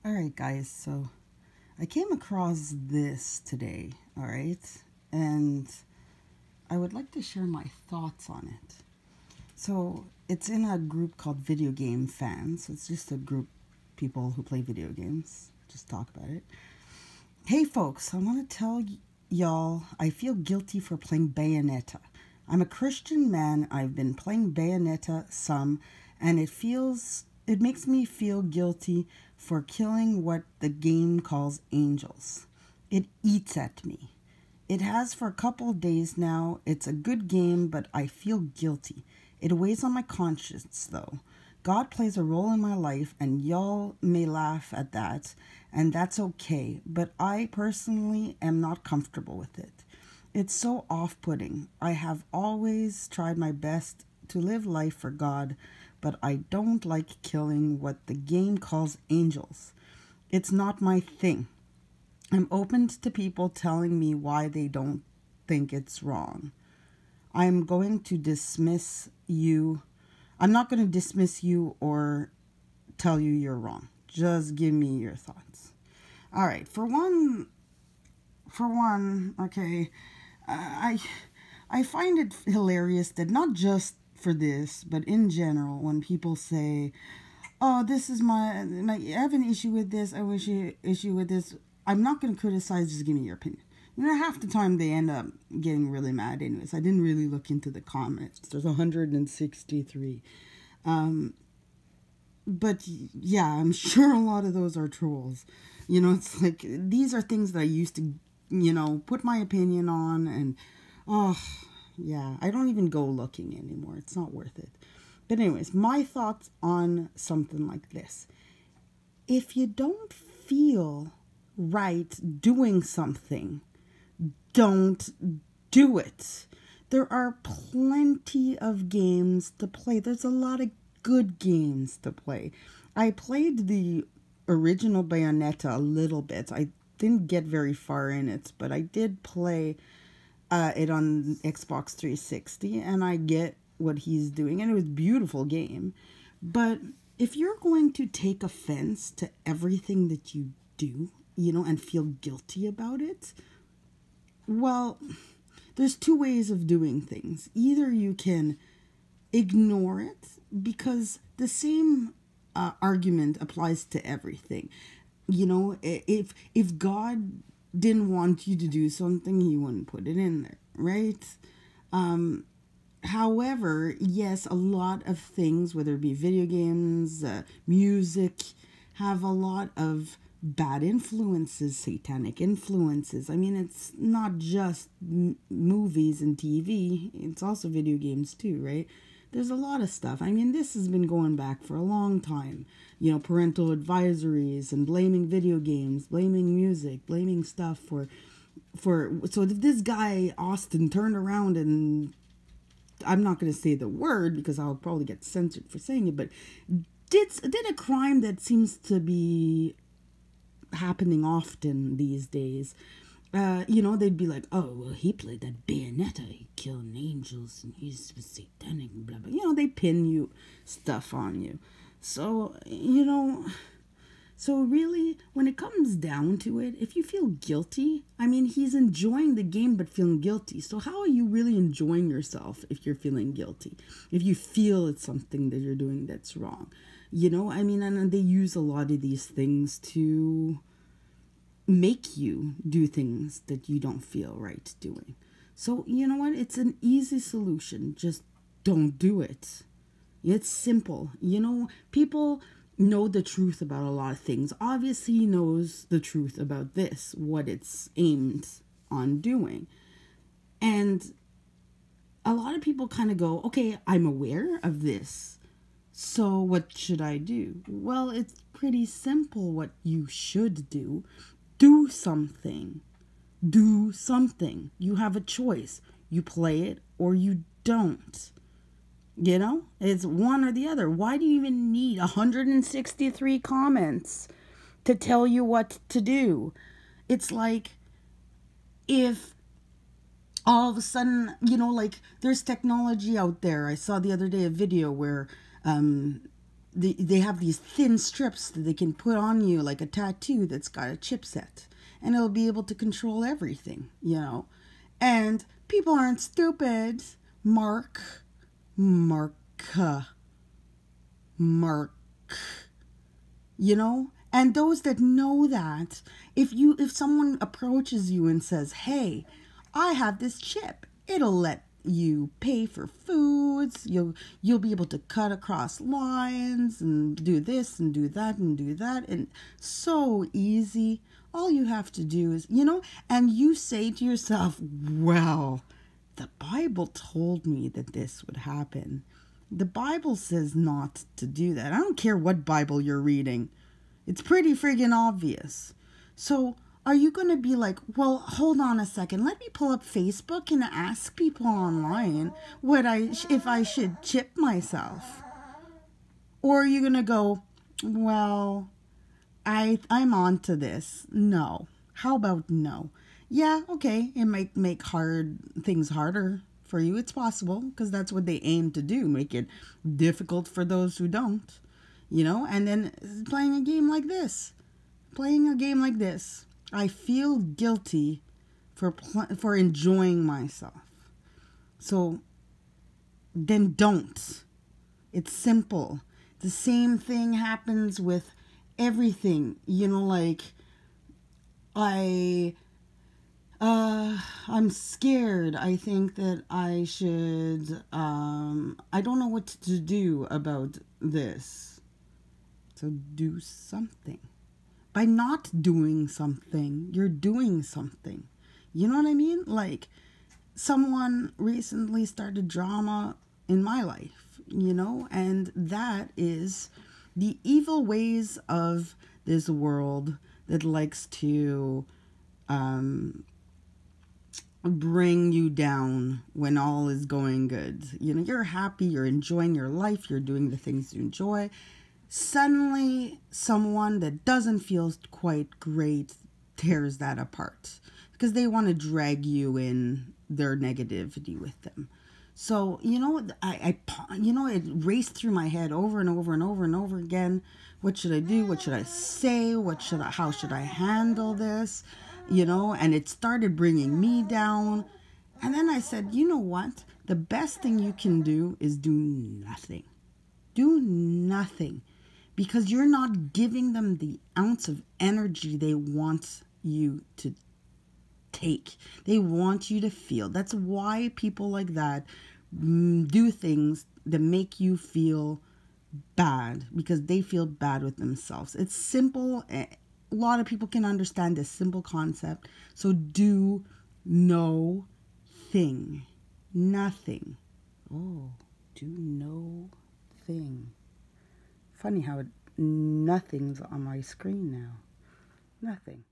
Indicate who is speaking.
Speaker 1: Alright, guys, so I came across this today, alright? And I would like to share my thoughts on it. So, it's in a group called Video Game Fans. It's just a group of people who play video games. Just talk about it. Hey, folks, I want to tell y'all I feel guilty for playing Bayonetta. I'm a Christian man. I've been playing Bayonetta some, and it makes me feel guilty for killing what the game calls angels. It eats at me. It has for a couple of days now. It's a good game, but I feel guilty. It weighs on my conscience, though. God plays a role in my life, and y'all may laugh at that, and that's okay, but I personally am not comfortable with it. It's so off-putting. I have always tried my best to live life for God, but I don't like killing what the game calls angels. It's not my thing. I'm open to people telling me why they don't think it's wrong. I'm going to dismiss you. I'm not going to dismiss you or tell you you're wrong. Just give me your thoughts. All right, for one, okay, I find it hilarious that not just for this, but in general, when people say, "Oh, this is I have an issue with this. I wish you issue with this." I'm not going to criticize. Just give me your opinion. You know, half the time they end up getting really mad. Anyways, I didn't really look into the comments. There's 163. But yeah, I'm sure a lot of those are trolls. You know, it's like these are things that I used to, put my opinion on, and oh, yeah, I don't even go looking anymore. It's not worth it. But anyways, my thoughts on something like this. If you don't feel right doing something, don't do it. There are plenty of games to play. There's a lot of good games to play. I played the original Bayonetta a little bit. I didn't get very far in it, but I did play it on Xbox 360, and I get what he's doing, and it was a beautiful game. But if you're going to take offense to everything that you do, and feel guilty about it, well, there's two ways of doing things. Either you can ignore it, because the same argument applies to everything. If God didn't want you to do something, he wouldn't put it in there, right? However, yes, a lot of things, whether it be video games, music, have a lot of bad influences, satanic influences. I mean, it's not just movies and TV, it's also video games too, right? There's a lot of stuff. I mean, this has been going back for a long time. Parental advisories and blaming video games, blaming music, blaming stuff for so if this guy Austin turned around and, I'm not going to say the word because I'll probably get censored for saying it, but did a crime that seems to be happening often these days. They'd be like, "Oh, well, he played that Bayonetta, he killed angels, and he's satanic, blah, blah." They pin you stuff on you. So, so really, when it comes down to it, if you feel guilty, I mean, he's enjoying the game but feeling guilty. So how are you really enjoying yourself if you're feeling guilty? If you feel it's something that you're doing that's wrong? And they use a lot of these things to make you do things that you don't feel right doing. So, you know what? It's an easy solution. Just don't do it. It's simple. People know the truth about a lot of things. Obviously, he knows the truth about this, what it's aimed on doing. And a lot of people kind of go, "Okay, I'm aware of this. So what should I do?" Well, it's pretty simple what you should do. Do something. Do something. You have a choice. You play it or you don't. It's one or the other. Why do you even need 163 comments to tell you what to do? It's like if all of a sudden, there's technology out there. I saw the other day a video where they have these thin strips that they can put on you like a tattoo that's got a chipset, and it'll be able to control everything, you know. And people aren't stupid. Mark, Mark, you know. And those that know that, if someone approaches you and says, "Hey, I have this chip. It'll let you pay for foods. You'll be able to cut across lines and do this and do that and do that, and so easy. All you have to do is, you know," and you say to yourself, "Well, the Bible told me that this would happen. The Bible says not to do that. I don't care what Bible you're reading. It's pretty friggin' obvious." So are you going to be like, "Well, hold on a second. Let me pull up Facebook and ask people online if I should chip myself?" Or are you going to go, "Well, I'm on to this. No. How about no?" Yeah, okay, it might make things harder for you. It's possible, because that's what they aim to do, make it difficult for those who don't, you know. And then playing a game like this, I feel guilty for enjoying myself. So then don't. It's simple. The same thing happens with everything, you know. Like, I'm scared. I think that I should, I don't know what to do about this. So do something. By not doing something, you're doing something. You know what I mean? Like, someone recently started drama in my life, you know, and that is the evil ways of this world that likes to bring you down when all is going good. You know, you're happy, you're enjoying your life, you're doing the things you enjoy. Suddenly, someone that doesn't feel quite great tears that apart because they want to drag you in their negativity with them. So, you know, it raced through my head over and over and over and over again. What should I do? What should I say? How should I handle this? You know, and it started bringing me down. And then I said, you know what? The best thing you can do is do nothing. Do nothing. Because you're not giving them the ounce of energy they want you to take. They want you to feel. That's why people like that do things that make you feel bad, because they feel bad with themselves. It's simple. A lot of people can understand this simple concept. So do no thing. Nothing. Oh, do no thing. Funny how nothing's on my screen now. Nothing.